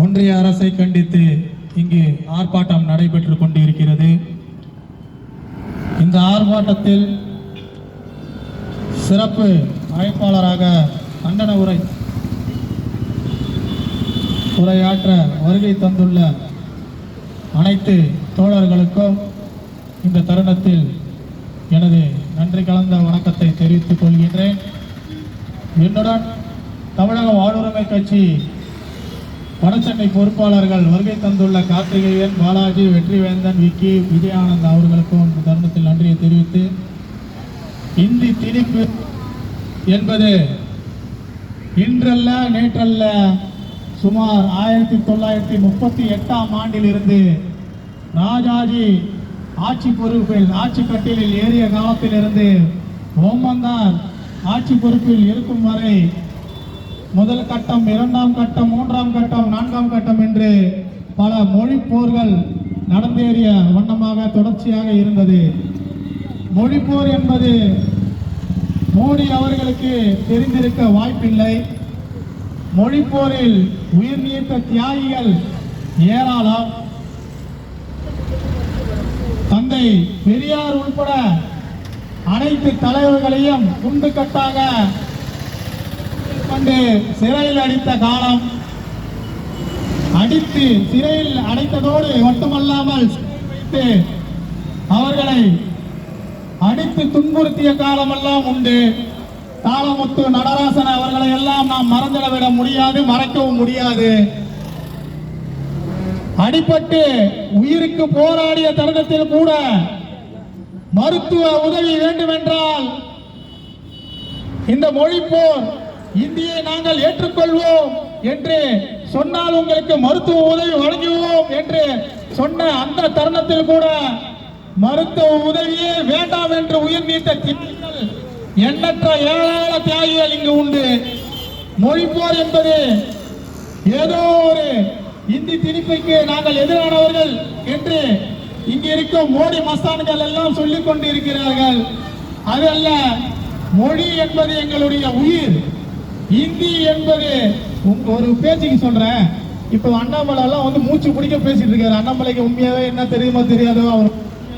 ஒன்றிய அரசை கண்டித்து இங்கு ஆர்ப்பாட்டம் நடைபெற்றுக் கொண்டிருக்கிறது. இந்த ஆர்ப்பாட்டத்தில் சிறப்பு அழைப்பாளராக கண்டன உரையாற்ற வருகை தந்துள்ள அனைத்து தோழர்களுக்கும் இந்த தருணத்தில் எனது நன்றி கலந்த வணக்கத்தை தெரிவித்துக் கொள்கின்றேன். என்னுடன் தமிழக வாழ்வுரிமை கட்சி வடசென்னை பொறுப்பாளர்கள் வருகை தந்துள்ள கார்த்திகேயன், பாலாஜி, வெற்றிவேந்தன், விக்கி, விஜயானந்த் அவர்களுக்கும் இந்த தருணத்தில் நன்றியை தெரிவித்து, இந்தி திணிப்பு என்பது இன்றல்ல நேற்றல்ல, சுமார் 1938ஆம் ஆண்டிலிருந்து ராஜாஜி ஆட்சி பொறுப்பில் ஆட்சி கட்டிலில் ஏறிய காலத்திலிருந்து ஓமந்தார் ஆட்சி பொறுப்பில் இருக்கும் வரை முதல் கட்டம், இரண்டாம் கட்டம், மூன்றாம் கட்டம், நான்காம் கட்டம் என்று பல மொழி போர்கள் நடந்தேறிய வண்ணமாக தொடர்ச்சியாக இருந்தது. மொழிப்போர் என்பது மோடி அவர்களுக்கு தெரிந்திருக்க வாய்ப்பில்லை. மொழிப்போரில் உயிர் நீத்த தியாகிகள் ஏராளம். தந்தை பெரியார் உட்பட அனைத்து தலைவர்களையும் குண்டு கட்டாக கொண்டு சிறையில் அடித்த காலம், அடித்து சிறையில் அடைத்ததோடு மட்டுமல்லாமல் வைத்து அவர்களை அடித்து துன்புறுத்திய காலமெல்லாம் உண்டு. தாளமுத்து, நடராசன் அவர்களை எல்லாம் நாம் மறந்துவிட முடியாது, மறைக்கவும் முடியாது. அடிபட்டு உயிருக்கு போராடிய தருணத்தில் கூட மருத்துவ உதவி வேண்டும் என்றால் இந்த மொழிப்போர் இந்தியை நாங்கள் ஏற்றுக்கொள்வோம் என்று சொன்னால் உங்களுக்கு மருத்துவ உதவி வழங்குவோம் என்று சொன்ன அந்த தருணத்தில் கூட மருத்துவ உதவியே வேண்டாம் என்று உயிர் நீத்த திட்டங்கள் எண்ணற்ற ஏராள தியாகிகள் இங்கு உண்டு. மொழிப்போர் என்பது ஏதோ ஒரு இந்தி திணிப்புக்கு நாங்கள் எதிரானவர்கள் என்று இங்கு இருக்கும் மோடி மஸ்தான்கள் எல்லாம் சொல்லிக் கொண்டிருக்கிறார்கள். அதல்ல, மொழி என்பது எங்களுடைய உயிர். இந்தி என்பது ஒரு பேச்சுக்கு சொல்றேன். இப்ப அண்ணாமலை எல்லாம் வந்து மூச்சு பிடிக்க பேசிட்டு இருக்காரு. அண்ணாமலைக்கு உண்மையாவே என்ன தெரியுமோ தெரியாதோ அவர்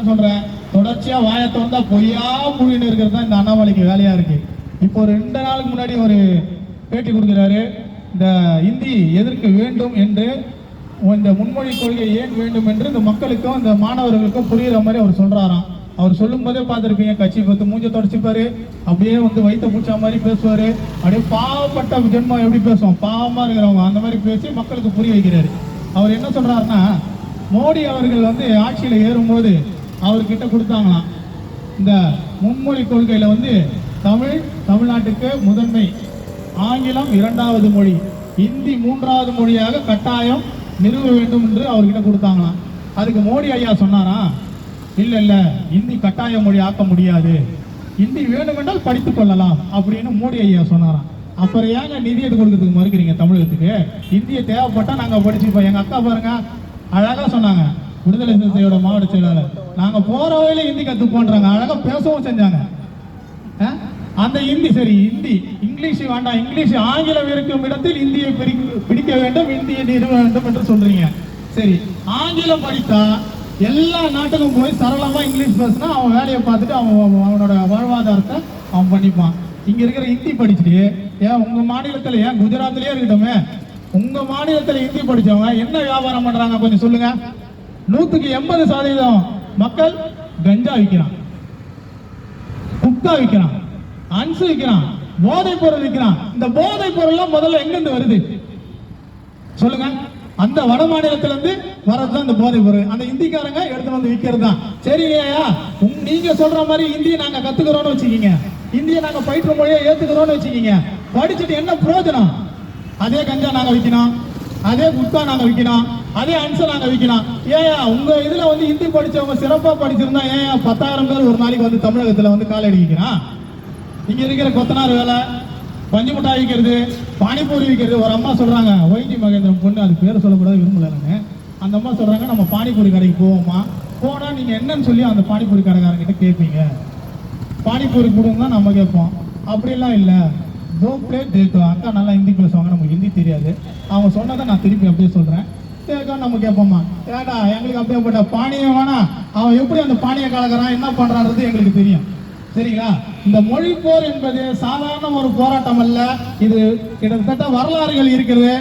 சொல்றேன், தொடர்ச்சியா வாயத்தை வந்தா பொய்யா மொழின்னு இருக்கிறது தான் இந்த அண்ணாமலைக்கு வேலையா இருக்கு. இப்போ 2 நாளுக்கு முன்னாடி ஒரு பேட்டி கொடுக்கிறாரு. இந்த இந்தி எதற்கு வேண்டும் என்று, இந்த முன்மொழி கொள்கை ஏன் வேண்டும் என்று இந்த மக்களுக்கும் இந்த மாணவர்களுக்கும் புரியுற மாதிரி அவர் சொல்றாராம். அவர் சொல்லும் போதே பார்த்துருப்பீங்க, கட்சி பத்து மூஞ்ச தொடச்சிப்பாரு, அப்படியே வந்து வயிற்ற பூச்சா மாதிரி பேசுவாரு. அப்படியே பாவப்பட்ட ஜென்மம் எப்படி பேசுவோம், பாவமா இருக்கிறவங்க அந்த மாதிரி பேசி மக்களுக்கு புரிய வைக்கிறாரு. அவர் என்ன சொல்றாருன்னா, மோடி அவர்கள் வந்து ஆட்சியில் ஏறும்போது அவர்கிட்ட கொடுத்தாங்களாம், இந்த மும்மொழி கொள்கையில வந்து தமிழ்நாட்டுக்கு முதன்மை, ஆங்கிலம் 2வது மொழி, இந்தி 3வது மொழியாக கட்டாயம் நிறுவ வேண்டும் என்று அவர்கிட்ட கொடுத்தாங்களாம். அதுக்கு மோடி ஐயா சொன்னாரா, இல்ல இந்தி கட்டாய மொழி ஆக்க முடியாது, இந்தி வேணுமென்றால் படித்துக் கொள்ளலாம் அப்படின்னு மோடி ஐயா சொன்னாராம். அப்புறம் ஏங்க நிதி எடுத்து கொடுக்கறதுக்கு மறுக்கிறீங்க தமிழகத்துக்கு? இந்தியை தேவைப்பட்டா நாங்க படிச்சுப்போம். எங்க அக்கா பாருங்க அழகா சொன்னாங்க, விடுதலை சிறுத்தையோட மாவட்ட செயலாளர், நாங்க போற வகையில இந்தி கத்துப்போன்றாங்க. அழகா பேசவும் செஞ்சாங்க. அந்த இந்தி சரி, இந்தி இங்கிலீஷ் வேண்டாம், இங்கிலீஷ் ஆங்கிலம் இருக்கும் இடத்தில் இந்தியை பிடிக்க வேண்டும், இந்தியை நிறுவ வேண்டும் என்று சொல்றீங்க. சரி, ஆங்கிலம் படித்தா எல்லா நாட்டுக்கும் போய் சரளமா இங்கிலீஷ் பேசினா அவன் வேலையை பார்த்துட்டு அவனோட வாழ்வாதாரத்தை அவன் பண்ணிப்பான். இங்க இருக்கிற ஹிந்தி படிச்சுட்டு ஏன் உங்க மாநிலத்துல, ஏன் குஜராத்லயே இருக்கட்டுமே, உங்க மாநிலத்துல ஹிந்தி படிச்சவங்க என்ன வியாபாரம் பண்றாங்க கொஞ்சம் சொல்லுங்க. 180% மக்கள் கஞ்சா விற்கிறான், குக்கா விற்கிறான், அன்சு விற்கிறான், போதைப் பொருள் விற்கிறான். இந்த போதைப் பொருள் முதல்ல எங்கிருந்து வருது சொல்லுங்க? அந்த வட மாநிலத்தில இருந்து வரதுதான் இந்த போதைப் பொருள். அந்த இந்திக்காரங்க எடுத்து வந்து விற்கிறது தான். சரிங்கய்யா, நீங்க சொல்ற மாதிரி இந்தியை நாங்க கத்துக்கிறோம்னு வச்சுக்கீங்க, இந்தியை நாங்க பயிற்று மொழியை ஏத்துக்கிறோம்னு வச்சுக்கீங்க, படிச்சுட்டு என்ன பிரயோஜனம்? அதே கஞ்சா நாங்க விற்கணும், அதே குட்கா நாங்க விற்கணும், அதே அன்சை நாங்க விற்கணும். ஏயா உங்க இதுல வந்து ஹிந்தி படிச்சவங்க சிறப்பா படிச்சிருந்தா ஏன் 10,000 பேர் ஒரு நாளைக்கு வந்து தமிழகத்துல வந்து காலை அடிக்கிறான்? இங்க இருக்கிற கொத்தனார் வேலை, பஞ்சு மிட்டாய் விற்கிறது, பானிபூரி விற்கிறது. ஒரு அம்மா சொல்றாங்க, வைஜி மகேந்திரன் பொண்ணு, அது பேர் சொல்லக்கூடாது விரும்பல நாங்க. அந்த அம்மா சொல்றாங்க, நம்ம பானிபூரி கடைக்கு போவோமா, போனா நீங்க என்னன்னு சொல்லி அந்த பானிபூரி கடைக்காரங்கிட்ட கேட்பீங்க, பானிபூரி கொடுங்க நம்ம கேட்போம். அப்படிலாம் இல்லை, दो प्लेट दे दो அக்கா நல்லா ஹிந்தி பேசுவாங்க, நமக்கு ஹிந்தி தெரியாது. அவங்க சொன்னதை நான் திருப்பி அப்படியே சொல்கிறேன். தேக்கா நம்ம கேட்போமா, ஏடா எங்களுக்கு அப்படியே போட்ட பானியம் வேணாம், அவன் எப்படி அந்த பானியை கலக்கிறான் என்ன பண்ணுறான்றது எங்களுக்கு தெரியும். சரிங்களா? இந்த மொழி போர் என்பது சாதாரண ஒரு போராட்டம் அல்ல. இது கிட்டத்தட்ட வரலாறுகள் இருக்கிறது.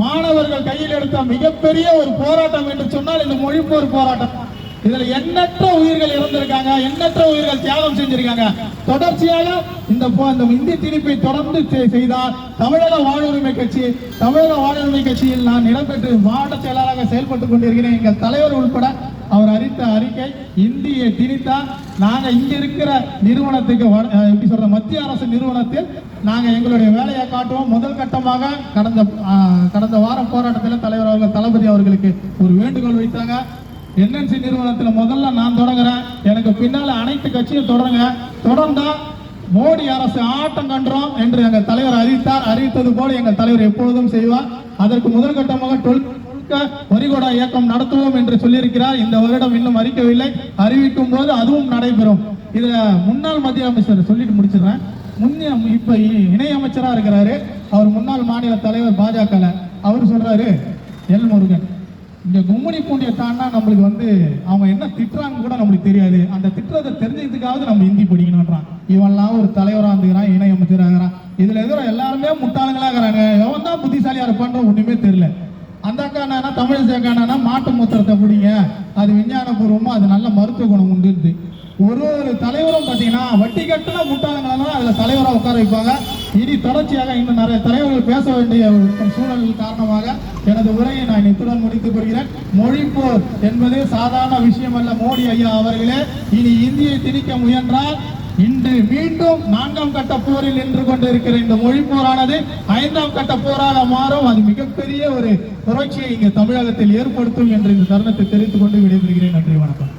மாணவர்கள் கையில் எடுத்த மிகப்பெரிய ஒரு போராட்டம் என்று சொன்னால் இந்த மொழி போர் போராட்டம். இதுல எண்ணற்ற உயிர்கள் இறந்திருக்காங்க, எண்ணற்ற உயிர்கள் தியாகம் செஞ்சிருக்காங்க. தொடர்ச்சியாக இந்த இந்திய திணிப்பை தொடர்ந்து செய்தால் தமிழக வாழ்வுரிமை கட்சியில் நான் இடம்பெற்று மாவட்ட செயலாளராக செயல்பட்டுக் கொண்டிருக்கிறேன். எங்கள் தலைவர் உட்பட அவர் அறிவித்த அறிக்கை, இந்திய திணித்தா நாங்க இங்க இருக்கிற நிறுவனத்துக்கு எப்படி சொல்ற மத்திய அரசு நிறுவனத்தில் நாங்க எங்களுடைய வேலையை காட்டுவோம். முதல் கட்டமாக கடந்த வாரம் போராட்டத்தில் தலைவர் அவர்கள் தளபதி அவர்களுக்கு ஒரு வேண்டுகோள் வைத்தாங்க. என்என்சி நிறுவனத்தில் முதல்ல நான் தொடங்குறேன், எனக்கு பின்னால அனைத்து கட்சியும் தொடர்ந்தா மோடி அரசு ஆட்டம் கண்டுறோம் என்று எங்கள் தலைவர் அறிவித்தார். அறிவித்தது போல எங்கள் தலைவர் எப்பொழுதும் செய்வார். அதற்கு முதல் கட்டமாக வரிகோடா இயக்கம் நடத்துவோம் என்று சொல்லியிருக்கிறார். இந்த வருடம் இன்னும் அறிக்கவில்லை, அறிவிக்கும் போது அதுவும் நடைபெறும். இதுல முன்னாள் மத்திய அமைச்சர் சொல்லிட்டு முடிச்சிடுறேன். இப்ப இணை அமைச்சரா இருக்கிறாரு அவர், முன்னாள் மாநில தலைவர் பாஜக. அவர் சொல்றாரு, எல் முருகன், இந்த கும்மினி பூண்டியை தாண்டா நம்மளுக்கு அவங்க என்ன திட்டுறாங்க கூட நம்மளுக்கு தெரியாது, அந்த திட்டத்தை தெரிஞ்சதுக்காவது நம்ம ஹிந்தி படிக்கணும்ன்றான். இவன்லாம் ஒரு தலைவராக இருந்துக்கிறான், இணை அமைச்சராகிறான். இதுல எதிர எல்லாருமே முட்டாளங்களா இருக்கிறாங்க. எவன் தான் புத்திசாலியா இருப்பான்ற ஒண்ணுமே தெரியல. அந்த அக்கா என்னன்னா, தமிழிசை அக்கா என்னன்னா, மாட்டு மூத்திரத்தை பிடிங்க, அது விஞ்ஞானபூர்வமா அது நல்ல மருத்துவ குணம் உண்டு. ஒரு தலைவரும் பார்த்தீங்கன்னா வட்டி கட்டின முட்டாளங்களெல்லாம் அதுல தலைவராக உட்கார வைப்பாங்க. இனி தொடர்ச்சியாக இன்னும் நிறைய தலைவர்கள் பேச வேண்டிய சூழல் காரணமாக எனது உரையை நான் இத்துடன் முடித்துக் கொள்கிறேன். மொழிப்போர் என்பது சாதாரண விஷயம் அல்ல. மோடி ஐயா அவர்களே, இனி இந்தியை திணிக்க முயன்றால் இன்று மீண்டும் 4ஆம் கட்ட போரில் நின்று கொண்டிருக்கிற இந்த மொழி போரானது 5ஆம் கட்ட போராக மாறும். அது மிகப்பெரிய ஒரு புரட்சியை இங்கு தமிழகத்தில் ஏற்படுத்தும் என்று இந்த தருணத்தை தெரிவித்துக் கொண்டு விடைபெறுகிறேன். நன்றி, வணக்கம்.